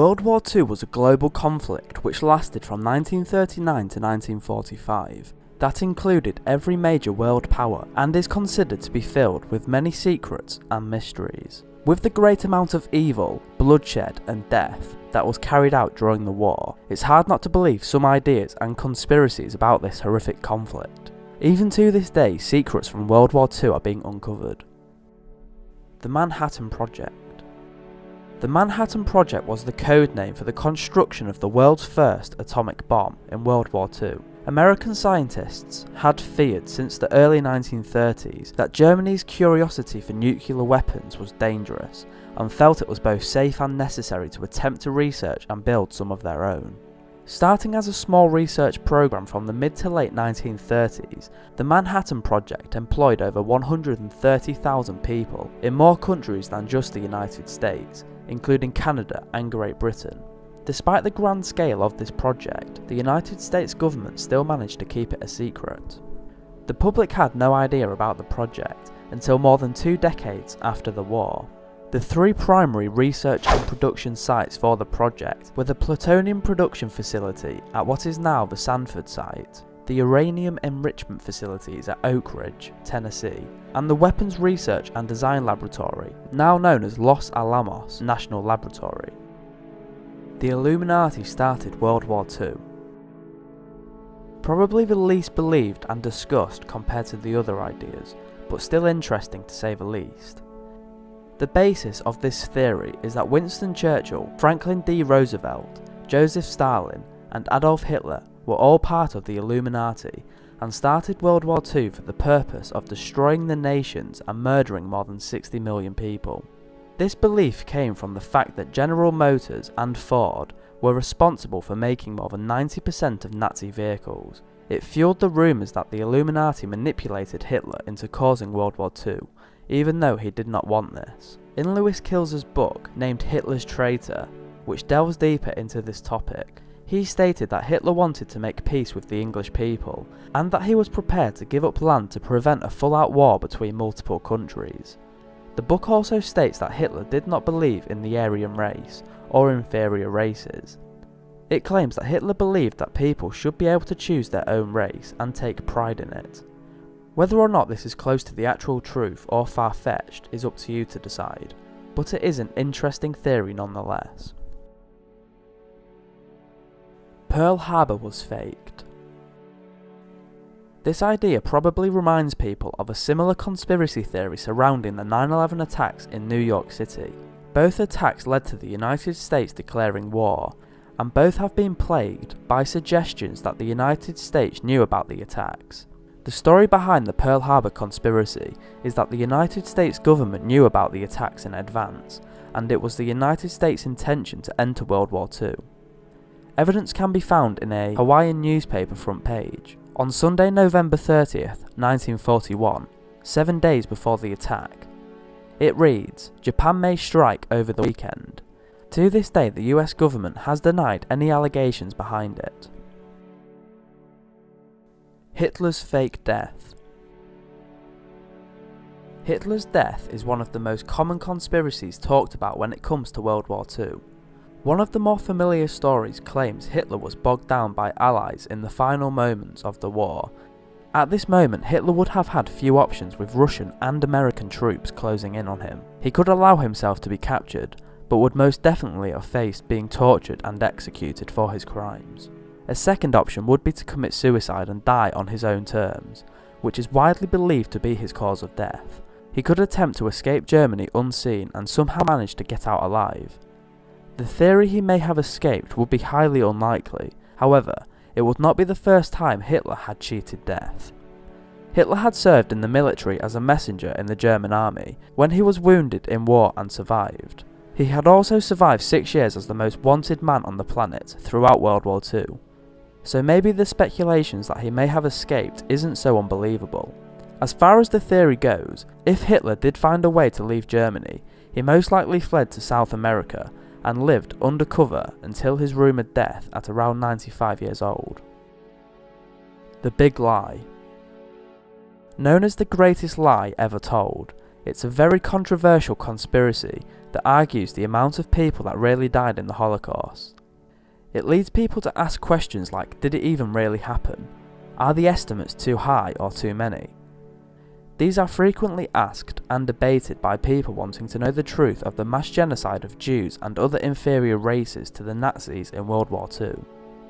World War II was a global conflict which lasted from 1939 to 1945. That included every major world power and is considered to be filled with many secrets and mysteries. With the great amount of evil, bloodshed and death that was carried out during the war, it's hard not to believe some ideas and conspiracies about this horrific conflict. Even to this day, secrets from World War II are being uncovered. The Manhattan Project. The Manhattan Project was the code name for the construction of the world's first atomic bomb in World War II. American scientists had feared since the early 1930s that Germany's curiosity for nuclear weapons was dangerous, and felt it was both safe and necessary to attempt to research and build some of their own. Starting as a small research program from the mid to late 1930s, the Manhattan Project employed over 130,000 people in more countries than just the United States, including Canada and Great Britain. Despite the grand scale of this project, the United States government still managed to keep it a secret. The public had no idea about the project until more than 2 decades after the war. The 3 primary research and production sites for the project were the plutonium production facility at what is now the Sanford site, the uranium enrichment facilities at Oak Ridge, Tennessee, and the Weapons Research and Design Laboratory, now known as Los Alamos National Laboratory. The Illuminati started World War II. Probably the least believed and discussed compared to the other ideas, but still interesting to say the least. The basis of this theory is that Winston Churchill, Franklin D. Roosevelt, Joseph Stalin, and Adolf Hitler were all part of the Illuminati and started World War II for the purpose of destroying the nations and murdering more than 60 million people. This belief came from the fact that General Motors and Ford were responsible for making more than 90% of Nazi vehicles. It fueled the rumours that the Illuminati manipulated Hitler into causing World War II, even though he did not want this. In Lewis Kilser's book named Hitler's Traitor, which delves deeper into this topic, he stated that Hitler wanted to make peace with the English people, and that he was prepared to give up land to prevent a full-out war between multiple countries. The book also states that Hitler did not believe in the Aryan race, or inferior races. It claims that Hitler believed that people should be able to choose their own race and take pride in it. Whether or not this is close to the actual truth or far-fetched is up to you to decide, but it is an interesting theory nonetheless. Pearl Harbor was faked. This idea probably reminds people of a similar conspiracy theory surrounding the 9/11 attacks in New York City. Both attacks led to the United States declaring war, and both have been plagued by suggestions that the United States knew about the attacks. The story behind the Pearl Harbor conspiracy is that the United States government knew about the attacks in advance, and it was the United States' intention to enter World War II. Evidence can be found in a Hawaiian newspaper front page. On Sunday, November 30th, 1941, 7 days before the attack, it reads, "Japan may strike over the weekend." To this day, the US government has denied any allegations behind it. Hitler's fake death. Hitler's death is one of the most common conspiracies talked about when it comes to World War II. One of the more familiar stories claims Hitler was bogged down by Allies in the final moments of the war. At this moment, Hitler would have had few options with Russian and American troops closing in on him. He could allow himself to be captured, but would most definitely have faced being tortured and executed for his crimes. A second option would be to commit suicide and die on his own terms, which is widely believed to be his cause of death. He could attempt to escape Germany unseen and somehow manage to get out alive. The theory he may have escaped would be highly unlikely. However, it would not be the first time Hitler had cheated death. Hitler had served in the military as a messenger in the German army when he was wounded in war and survived. He had also survived 6 years as the most wanted man on the planet throughout World War II. So maybe the speculations that he may have escaped isn't so unbelievable. As far as the theory goes, if Hitler did find a way to leave Germany, he most likely fled to South America and lived undercover until his rumoured death at around 95 years old. The Big Lie. Known as the greatest lie ever told, It's a very controversial conspiracy that argues the amount of people that really died in the Holocaust. It leads people to ask questions like, did it even really happen? Are the estimates too high or too many? These are frequently asked and debated by people wanting to know the truth of the mass genocide of Jews and other inferior races to the Nazis in World War II.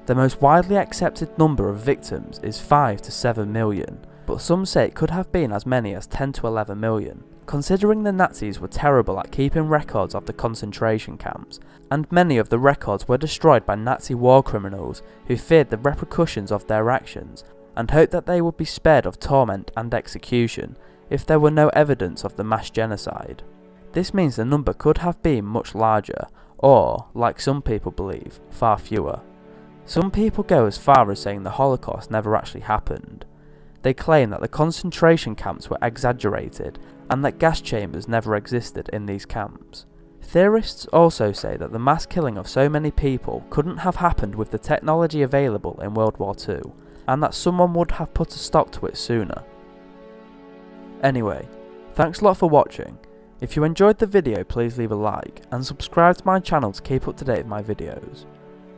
The most widely accepted number of victims is 5 to 7 million, but some say it could have been as many as 10 to 11 million, considering the Nazis were terrible at keeping records of the concentration camps, and many of the records were destroyed by Nazi war criminals who feared the repercussions of their actions and hoped that they would be spared of torment and execution if there were no evidence of the mass genocide. This means the number could have been much larger, or, like some people believe, far fewer. Some people go as far as saying the Holocaust never actually happened. They claim that the concentration camps were exaggerated and that gas chambers never existed in these camps. Theorists also say that the mass killing of so many people couldn't have happened with the technology available in World War II, and that someone would have put a stop to it sooner. Anyway, thanks a lot for watching. If you enjoyed the video, please leave a like and subscribe to my channel to keep up to date with my videos.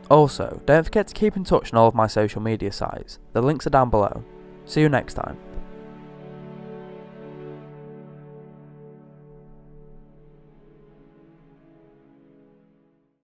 Also, don't forget to keep in touch on all of my social media sites. The links are down below. See you next time.